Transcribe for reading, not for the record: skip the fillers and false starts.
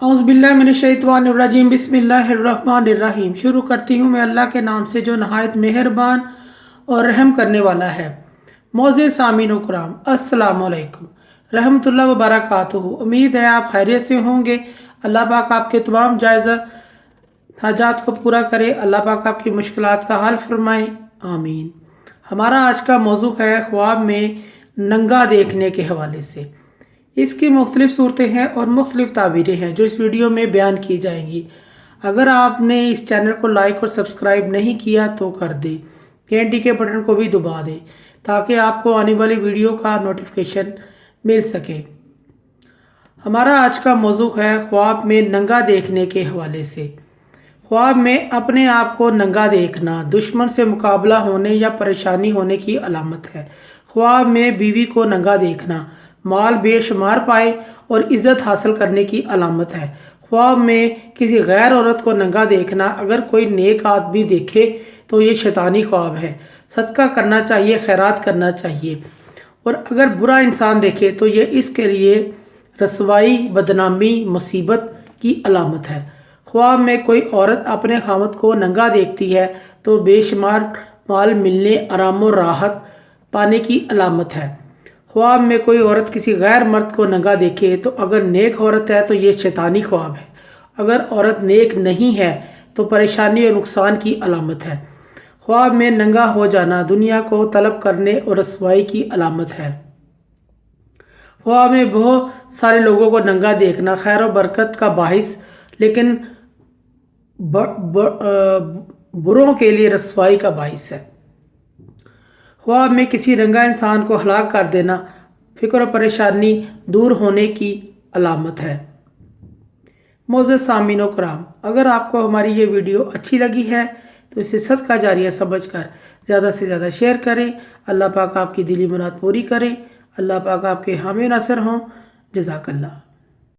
औज़ुबिल्लाहिमिनश्शैतानिर्रजीम बिस्मिल्लाहिर्रहमानिर्रहीम। शुरू करती हूँ मैं अल्लाह के नाम से जो नहायत मेहरबान और रहम करने वाला है। मोअज़्ज़िज़ सामीन कराम, अस्सलामु अलैकुम रहमतुल्लाह व बरकातुहू। उम्मीद है आप खैरियत से होंगे। अल्लाह पाक आपके तमाम जायज़ हाजात को पूरा करे। अल्लाह पाक आपकी मुश्किलात का हल फरमाए, आमीन। हमारा आज का मौजू है ख्वाब में नंगा देखने के हवाले से। इसकी मुख्तलिफ़ सूरतें हैं और मुख्तलिफ़ ताबीरें हैं जो इस वीडियो में बयान की जाएंगी। अगर आपने इस चैनल को लाइक और सब्सक्राइब नहीं किया तो कर दें, घंटी के बटन को भी दबा दें ताकि आपको आने वाली वीडियो का नोटिफिकेशन मिल सके। हमारा आज का मौजू है ख्वाब में नंगा देखने के हवाले से। ख्वाब में अपने आप को नंगा देखना दुश्मन से मुकाबला होने या परेशानी होने की अलामत है। ख्वाब में बीवी को नंगा देखना माल बेशुमार पाए और इज़्ज़त हासिल करने की अलामत है। ख्वाब में किसी गैर औरत को नंगा देखना अगर कोई नेक आदमी देखे तो ये शैतानी ख्वाब है। सदका करना चाहिए, खैरात करना चाहिए। और अगर बुरा इंसान देखे तो ये इसके लिए रसवाई, बदनामी, मुसीबत की अलामत है। ख्वाब में कोई औरत अपने खामद को नंगा देखती है तो बेशुमार माल मिलने, आराम और राहत पाने की अलामत है। ख्वाब में कोई औरत किसी गैर मर्द को नंगा देखे तो अगर नेक औरत है तो ये शैतानी ख्वाब है। अगर औरत नेक नहीं है तो परेशानी और नुकसान की अलामत है। ख्वाब में नंगा हो जाना दुनिया को तलब करने और रसवाई की अलामत है। ख्वाब में बहुत सारे लोगों को नंगा देखना खैर और बरकत का बाहिस, लेकिन बुरों के लिए रसवाई का बाहिस है। ख्वाब में किसी नंगा इंसान को हलाक कर देना फिक्र और परेशानी दूर होने की अलामत है। मोअज़्ज़िज़ सामीन कराम, अगर आपको हमारी ये वीडियो अच्छी लगी है तो इसे सदका जारिया समझकर ज़्यादा से ज़्यादा शेयर करें। अल्लाह पाक आपकी दिली मुराद पूरी करें। अल्लाह पाक आपके हामी नासर हों। जज़ाकल्लाह।